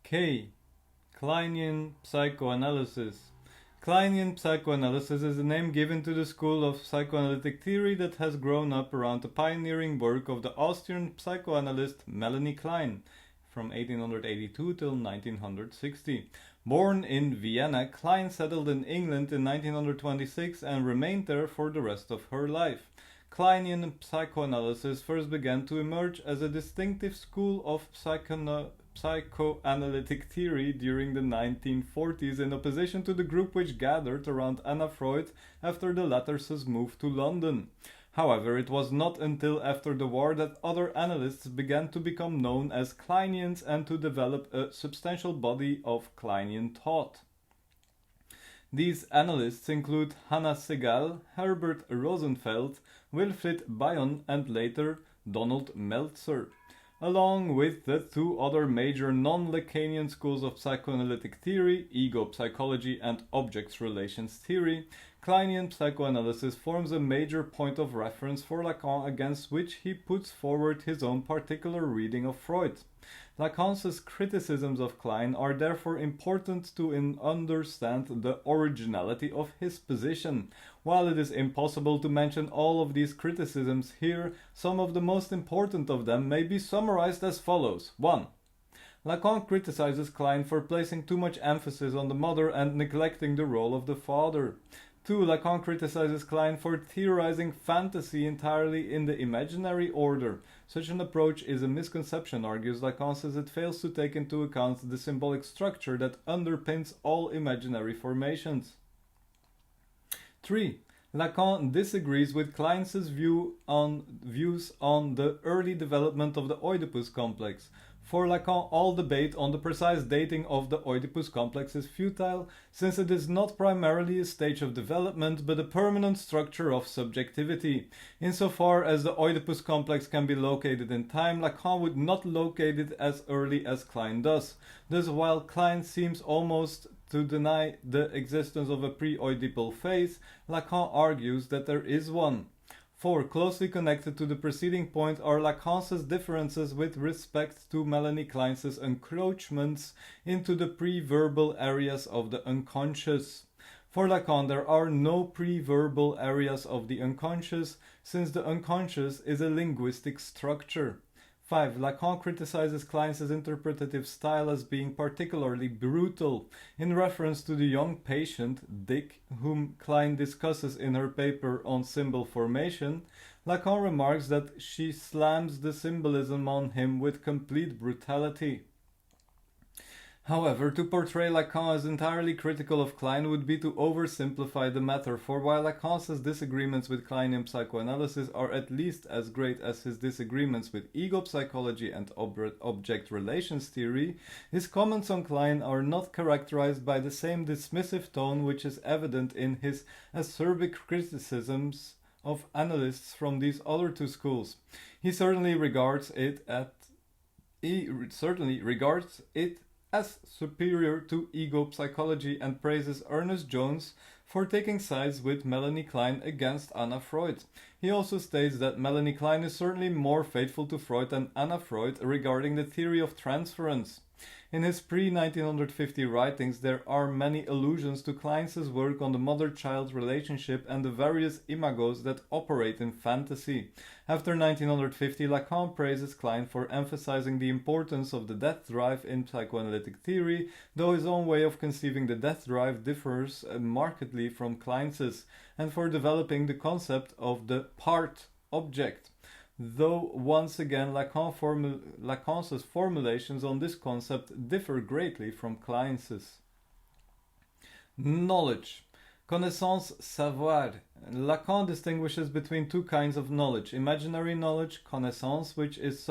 K. Kleinian psychoanalysis. Kleinian psychoanalysis is the name given to the school of psychoanalytic theory that has grown up around the pioneering work of the Austrian psychoanalyst Melanie Klein from 1882 till 1960. Born in Vienna, Klein settled in England in 1926 and remained there for the rest of her life. Kleinian psychoanalysis first began to emerge as a distinctive school of psychoanalytic theory during the 1940s in opposition to the group which gathered around Anna Freud after the latter's move to London. However, it was not until after the war that other analysts began to become known as Kleinians and to develop a substantial body of Kleinian thought. These analysts include Hanna Segal, Herbert Rosenfeld, Wilfried Bion, and later Donald Meltzer. Along with the two other major non-Lacanian schools of psychoanalytic theory, ego psychology and object relations theory, Kleinian psychoanalysis forms a major point of reference for Lacan, against which he puts forward his own particular reading of Freud. Lacan's criticisms of Klein are therefore important to understand the originality of his position. While it is impossible to mention all of these criticisms here, some of the most important of them may be summarized as follows. 1. Lacan criticizes Klein for placing too much emphasis on the mother and neglecting the role of the father. 2. Lacan criticizes Klein for theorizing fantasy entirely in the imaginary order. Such an approach is a misconception, argues Lacan, since it fails to take into account the symbolic structure that underpins all imaginary formations. 3. Lacan disagrees with Klein's views on the early development of the Oedipus complex. For Lacan, all debate on the precise dating of the Oedipus complex is futile, since it is not primarily a stage of development but a permanent structure of subjectivity. Insofar as the Oedipus complex can be located in time, Lacan would not locate it as early as Klein does. Thus, while Klein seems almost to deny the existence of a pre-Oedipal phase, Lacan argues that there is one. 4. Closely connected to the preceding point are Lacan's differences with respect to Melanie Klein's encroachments into the pre-verbal areas of the unconscious. For Lacan, there are no pre-verbal areas of the unconscious, since the unconscious is a linguistic structure. 5. Lacan criticizes Klein's interpretative style as being particularly brutal. In reference to the young patient, Dick, whom Klein discusses in her paper on symbol formation, Lacan remarks that she slams the symbolism on him with complete brutality. However, to portray Lacan as entirely critical of Klein would be to oversimplify the matter, for while Lacan's disagreements with Kleinian psychoanalysis are at least as great as his disagreements with ego psychology and object relations theory, his comments on Klein are not characterized by the same dismissive tone which is evident in his acerbic criticisms of analysts from these other two schools. He certainly regards it as superior to ego psychology and praises Ernest Jones for taking sides with Melanie Klein against Anna Freud. He also states that Melanie Klein is certainly more faithful to Freud than Anna Freud regarding the theory of transference. In his pre-1950 writings, there are many allusions to Klein's work on the mother-child relationship and the various imagos that operate in fantasy. After 1950, Lacan praises Klein for emphasizing the importance of the death drive in psychoanalytic theory, though his own way of conceiving the death drive differs markedly from Klein's, and for developing the concept of the part object. Though once again Lacan's formulations on this concept differ greatly from Klein's. Knowledge. Connaissance, savoir. Lacan distinguishes between two kinds of knowledge: imaginary knowledge, connaissance, which is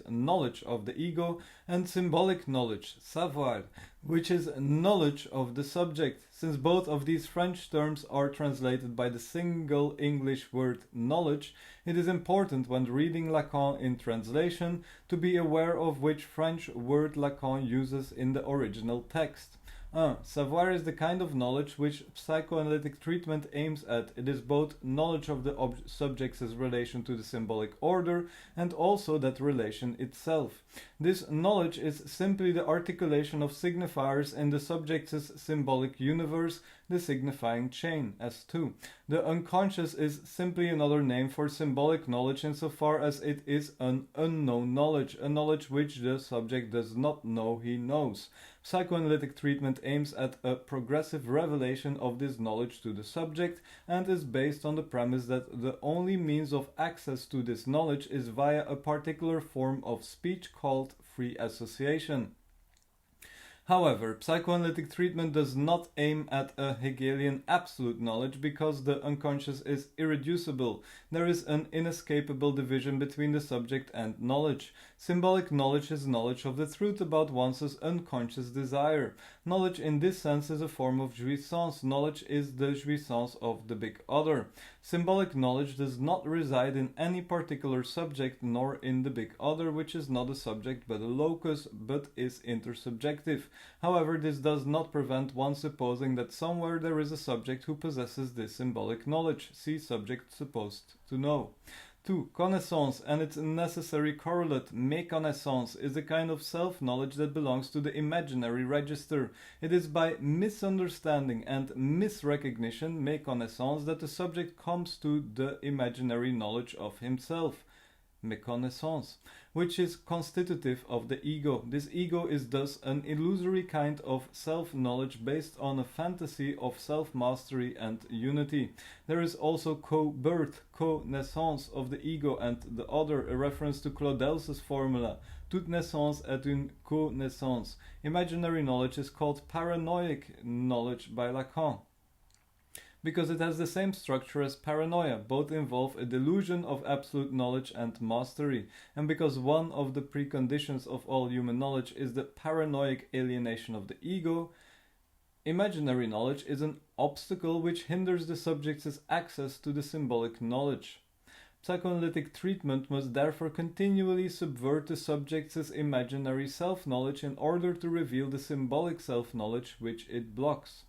knowledge of the ego, and symbolic knowledge, savoir, which is knowledge of the subject. Since both of these French terms are translated by the single English word knowledge, it is important when reading Lacan in translation to be aware of which French word Lacan uses in the original text. Savoir is the kind of knowledge which psychoanalytic treatment aims at. It is both knowledge of the subject's relation to the symbolic order and also that relation itself. This knowledge is simply the articulation of signifiers in the subject's symbolic universe, the signifying chain, S2. The unconscious is simply another name for symbolic knowledge insofar as it is an unknown knowledge, a knowledge which the subject does not know he knows. Psychoanalytic treatment aims at a progressive revelation of this knowledge to the subject and is based on the premise that the only means of access to this knowledge is via a particular form of speech called free association. However, psychoanalytic treatment does not aim at a Hegelian absolute knowledge because the unconscious is irreducible. There is an inescapable division between the subject and knowledge. Symbolic knowledge is knowledge of the truth about one's unconscious desire. Knowledge in this sense is a form of jouissance. Knowledge is the jouissance of the big other. Symbolic knowledge does not reside in any particular subject nor in the big other, which is not a subject but a locus, but is intersubjective. However, this does not prevent one supposing that somewhere there is a subject who possesses this symbolic knowledge. See subject supposed to know. 2. Connaissance and its necessary correlate, méconnaissance, is a kind of self-knowledge that belongs to the imaginary register. It is by misunderstanding and misrecognition, méconnaissance, that the subject comes to the imaginary knowledge of himself, méconnaissance, which is constitutive of the ego. This ego is thus an illusory kind of self-knowledge based on a fantasy of self-mastery and unity. There is also co-birth, co-naissance of the ego and the other, a reference to Claudel's formula, toute naissance est une co-naissance. Imaginary knowledge is called paranoid knowledge by Lacan, because it has the same structure as paranoia. Both involve a delusion of absolute knowledge and mastery, and because one of the preconditions of all human knowledge is the paranoid alienation of the ego, imaginary knowledge is an obstacle which hinders the subject's access to the symbolic knowledge. Psychoanalytic treatment must therefore continually subvert the subject's imaginary self-knowledge in order to reveal the symbolic self-knowledge which it blocks.